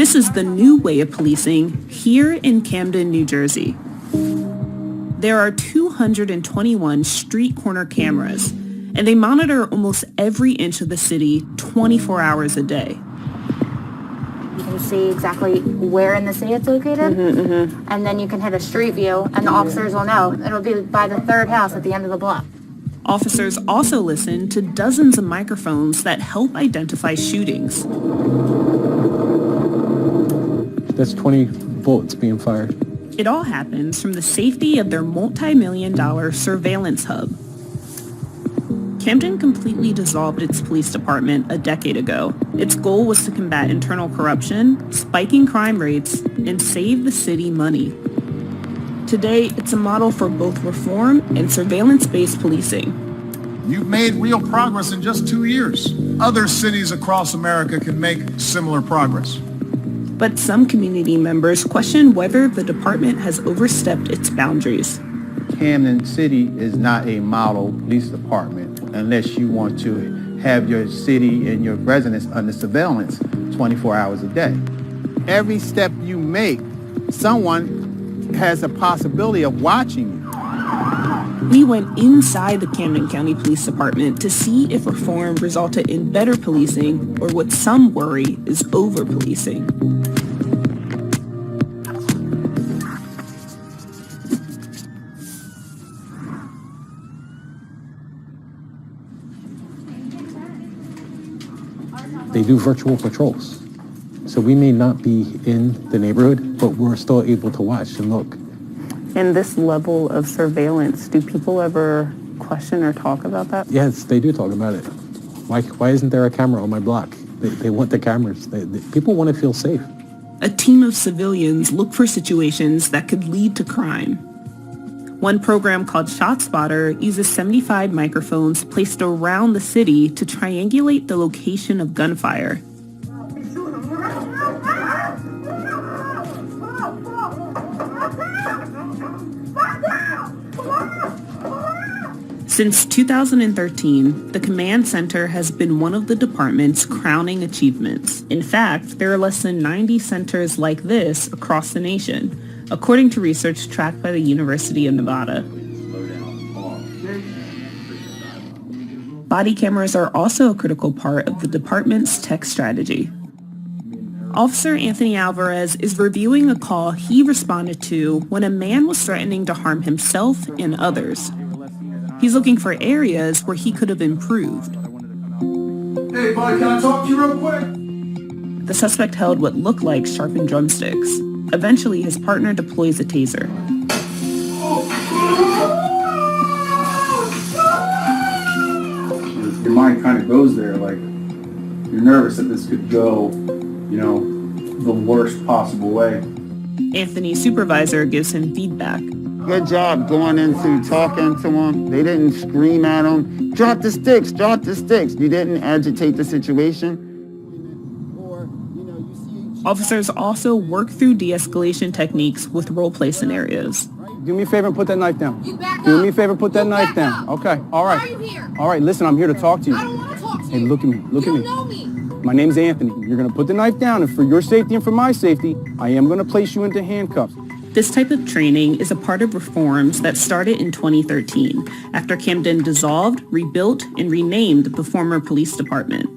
This is the new way of policing here in Camden, New Jersey. There are 221 street corner cameras, and they monitor almost every inch of the city 24 hours a day. You can see exactly where in the city it's located, and then you can hit a street view, and the officers will know. It'll be by the third house at the end of the block. Officers also listen to dozens of microphones that help identify shootings. That's 20 bullets being fired. It all happens from the safety of their multi-million-dollar surveillance hub. Camden completely dissolved its police department a decade ago. Its goal was to combat internal corruption, spiking crime rates, and save the city money. Today, it's a model for both reform and surveillance-based policing. You've made real progress in just 2 years. Other cities across America can make similar progress. But some community members question whether the department has overstepped its boundaries. Camden City is not a model police department unless you want to have your city and your residents under surveillance 24 hours a day. Every step you make, someone has a possibility of watching you. We went inside the Camden County Police Department to see if reform resulted in better policing or what some worry is over-policing. They do virtual patrols. So we may not be in the neighborhood, but we're still able to watch and look. And this level of surveillance, do people ever question or talk about that? Yes, they do talk about it. Why isn't there a camera on my block? They want the cameras. People want to feel safe. A team of civilians look for situations that could lead to crime. One program called ShotSpotter uses 75 microphones placed around the city to triangulate the location of gunfire. Since 2013, the command center has been one of the department's crowning achievements. In fact, there are less than 90 centers like this across the nation, according to research tracked by the University of Nevada. Body cameras are also a critical part of the department's tech strategy. Officer Anthony Alvarez is reviewing a call he responded to when a man was threatening to harm himself and others. He's looking for areas where he could have improved. Hey, bud, can I talk to you real quick? The suspect held what looked like sharpened drumsticks. Eventually, his partner deploys a taser. Your mind kind of goes there, like, you're nervous that this could go, the worst possible way. Anthony's supervisor gives him feedback. Good job going into talking to them. They didn't scream at them, drop the sticks, drop the sticks. You didn't agitate the situation. Officers also work through de-escalation techniques with role-play scenarios. Do me a favor and put that knife down. Do me a favor and put that knife down. Okay, all right. Why are you here? All right, listen, I'm here to talk to you. I don't want to talk to you. Hey, look at me, look at me. You don't know me. My name's Anthony. You're going to put the knife down, and for your safety and for my safety, I am going to place you into handcuffs. This type of training is a part of reforms that started in 2013 after Camden dissolved, rebuilt, and renamed the former police department.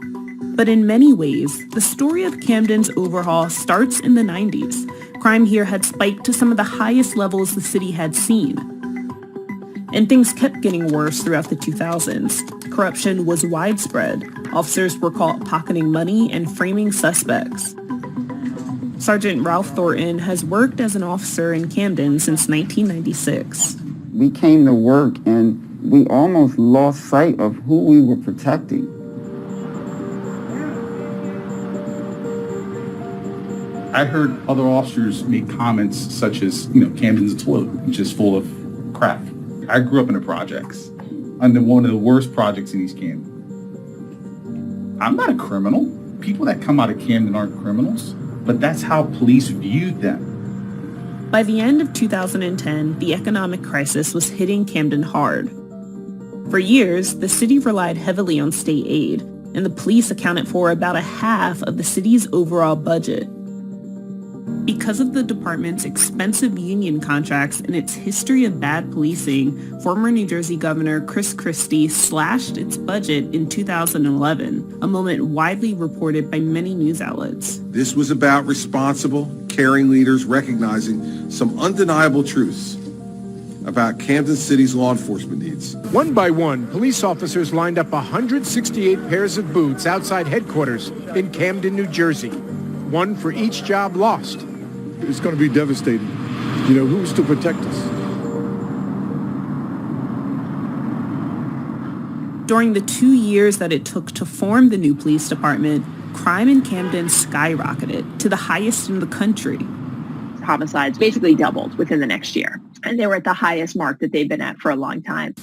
But in many ways, the story of Camden's overhaul starts in the 90s. Crime here had spiked to some of the highest levels the city had seen. And things kept getting worse throughout the 2000s. Corruption was widespread. Officers were caught pocketing money and framing suspects. Sergeant Ralph Thornton has worked as an officer in Camden since 1996. We came to work and we almost lost sight of who we were protecting. I heard other officers make comments such as, Camden's a toilet, which is full of crap. I grew up in the projects, under one of the worst projects in East Camden. I'm not a criminal. People that come out of Camden aren't criminals, but that's how police viewed them. By the end of 2010, the economic crisis was hitting Camden hard. For years, the city relied heavily on state aid, and the police accounted for about a half of the city's overall budget. Because of the department's expensive union contracts and its history of bad policing, former New Jersey Governor Chris Christie slashed its budget in 2011, a moment widely reported by many news outlets. This was about responsible, caring leaders recognizing some undeniable truths about Camden City's law enforcement needs. One by one, police officers lined up 168 pairs of boots outside headquarters in Camden, New Jersey. One for each job lost. It's going to be devastating. You know, who's to protect us? During the 2 years that it took to form the new police department, crime in Camden skyrocketed to the highest in the country. Homicides basically doubled within the next year, and they were at the highest mark that they've been at for a long time.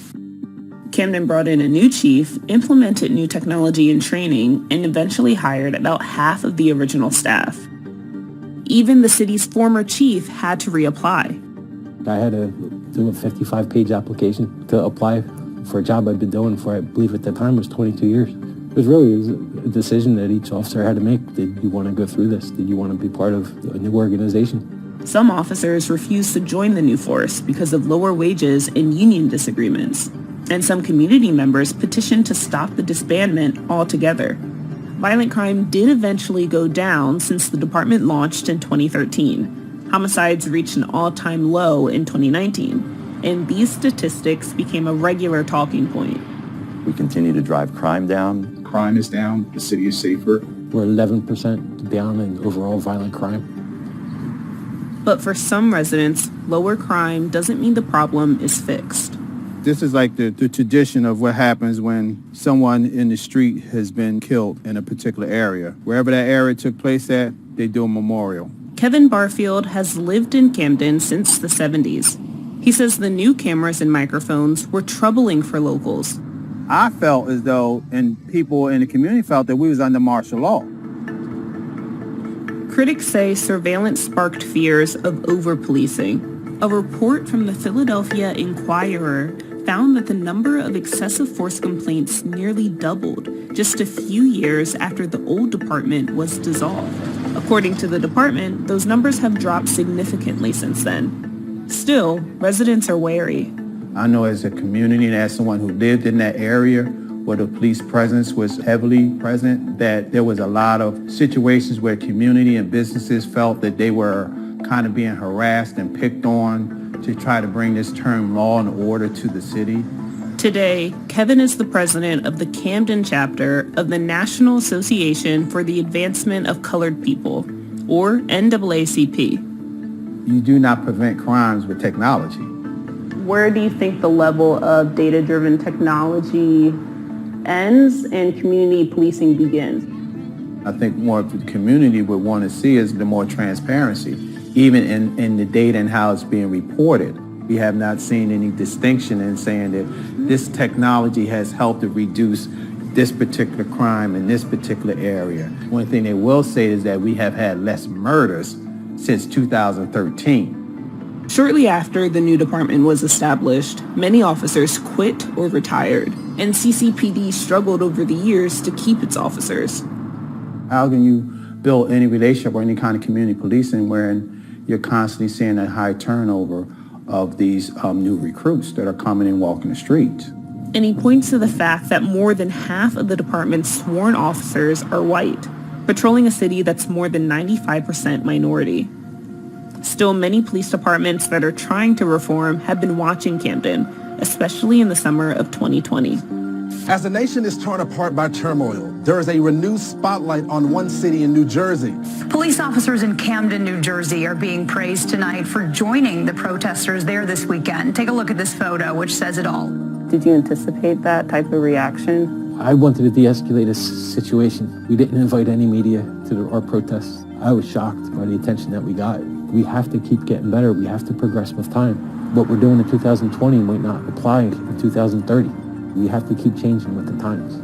Camden brought in a new chief, implemented new technology and training, and eventually hired about half of the original staff. Even the city's former chief had to reapply. I had to do a 55-page application to apply for a job I'd been doing for, I believe at the time, was 22 years. It was a decision that each officer had to make. Did you want to go through this? Did you want to be part of a new organization? Some officers refused to join the new force because of lower wages and union disagreements. And some community members petitioned to stop the disbandment altogether. Violent crime did eventually go down since the department launched in 2013. Homicides reached an all-time low in 2019, and these statistics became a regular talking point. We continue to drive crime down. Crime is down. The city is safer. We're 11% down in overall violent crime. But for some residents, lower crime doesn't mean the problem is fixed. This is like the tradition of what happens when someone in the street has been killed in a particular area. Wherever that area took place at, they do a memorial. Kevin Barfield has lived in Camden since the 70s. He says the new cameras and microphones were troubling for locals. I felt as though, and people in the community felt, that we was under martial law. Critics say surveillance sparked fears of over-policing. A report from the Philadelphia Inquirer found that the number of excessive force complaints nearly doubled just a few years after the old department was dissolved. According to the department, those numbers have dropped significantly since then. Still, residents are wary. I know as a community and as someone who lived in that area where the police presence was heavily present, that there was a lot of situations where community and businesses felt that they were kind of being harassed and picked on to try to bring this term law and order to the city. Today, Kevin is the president of the Camden chapter of the National Association for the Advancement of Colored People, or NAACP. You do not prevent crimes with technology. Where do you think the level of data-driven technology ends and community policing begins? I think more of the community would want to see is the more transparency, even in the data and how it's being reported. We have not seen any distinction in saying that this technology has helped to reduce this particular crime in this particular area. One thing they will say is that we have had less murders since 2013. Shortly after the new department was established, many officers quit or retired, and CCPD struggled over the years to keep its officers. How can you build any relationship or any kind of community policing wherein you're constantly seeing a high turnover of these new recruits that are coming and walking the streets? And he points to the fact that more than half of the department's sworn officers are white, patrolling a city that's more than 95% minority. Still, many police departments that are trying to reform have been watching Camden, especially in the summer of 2020. As the nation is torn apart by turmoil, there is a renewed spotlight on one city in New Jersey. Police officers in Camden, New Jersey are being praised tonight for joining the protesters there this weekend. Take a look at this photo, which says it all. Did you anticipate that type of reaction? I wanted to de-escalate a situation. We didn't invite any media to our protests. I was shocked by the attention that we got. We have to keep getting better. We have to progress with time. What we're doing in 2020 might not apply in 2030. We have to keep changing with the times.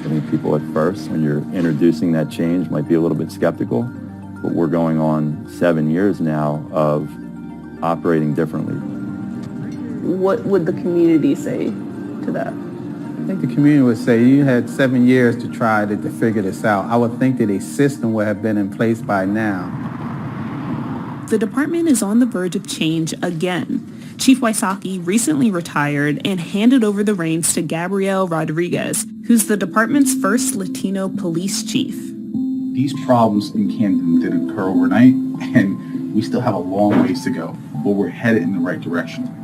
I think people at first, when you're introducing that change, might be a little bit skeptical, but we're going on 7 years now of operating differently. What would the community say to that? I think the community would say, you had 7 years to try to figure this out. I would think that a system would have been in place by now the department is on the verge of change again. Chief Wysocki recently retired and handed over the reins to Gabriel Rodriguez, who's the department's first Latino police chief. These problems in Camden didn't occur overnight, and we still have a long ways to go, but we're headed in the right direction.